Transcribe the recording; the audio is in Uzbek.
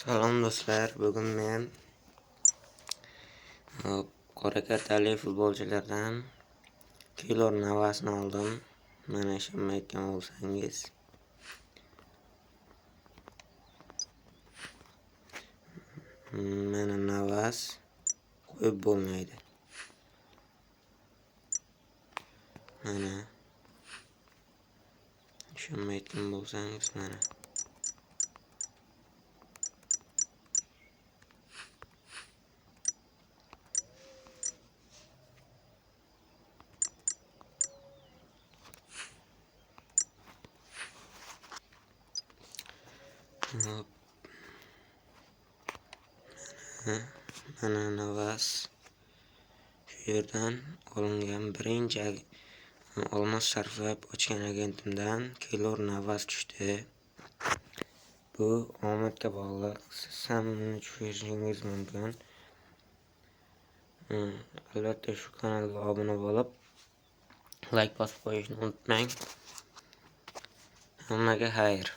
Salom do'stlar, bugun men qora kartali futbolchilardan Keylor Navasni oldim. Mana ishonmayotgan bo'lsangiz, mana Navas qo'yib bo'lmaydi. Mana ishonmayotgan bo'lsangiz, mana mana Navas shu yerdan olingan birinchi olmos sarflab ochgan agentimdan Keylor Navas tushdi. Bu omadga bog'liq. Siz ham buni tushunishingiz mumkin. Albatta shu kanalga obuna bo'lib, like bosib qo'yishni unutmang. Hammaga xayr.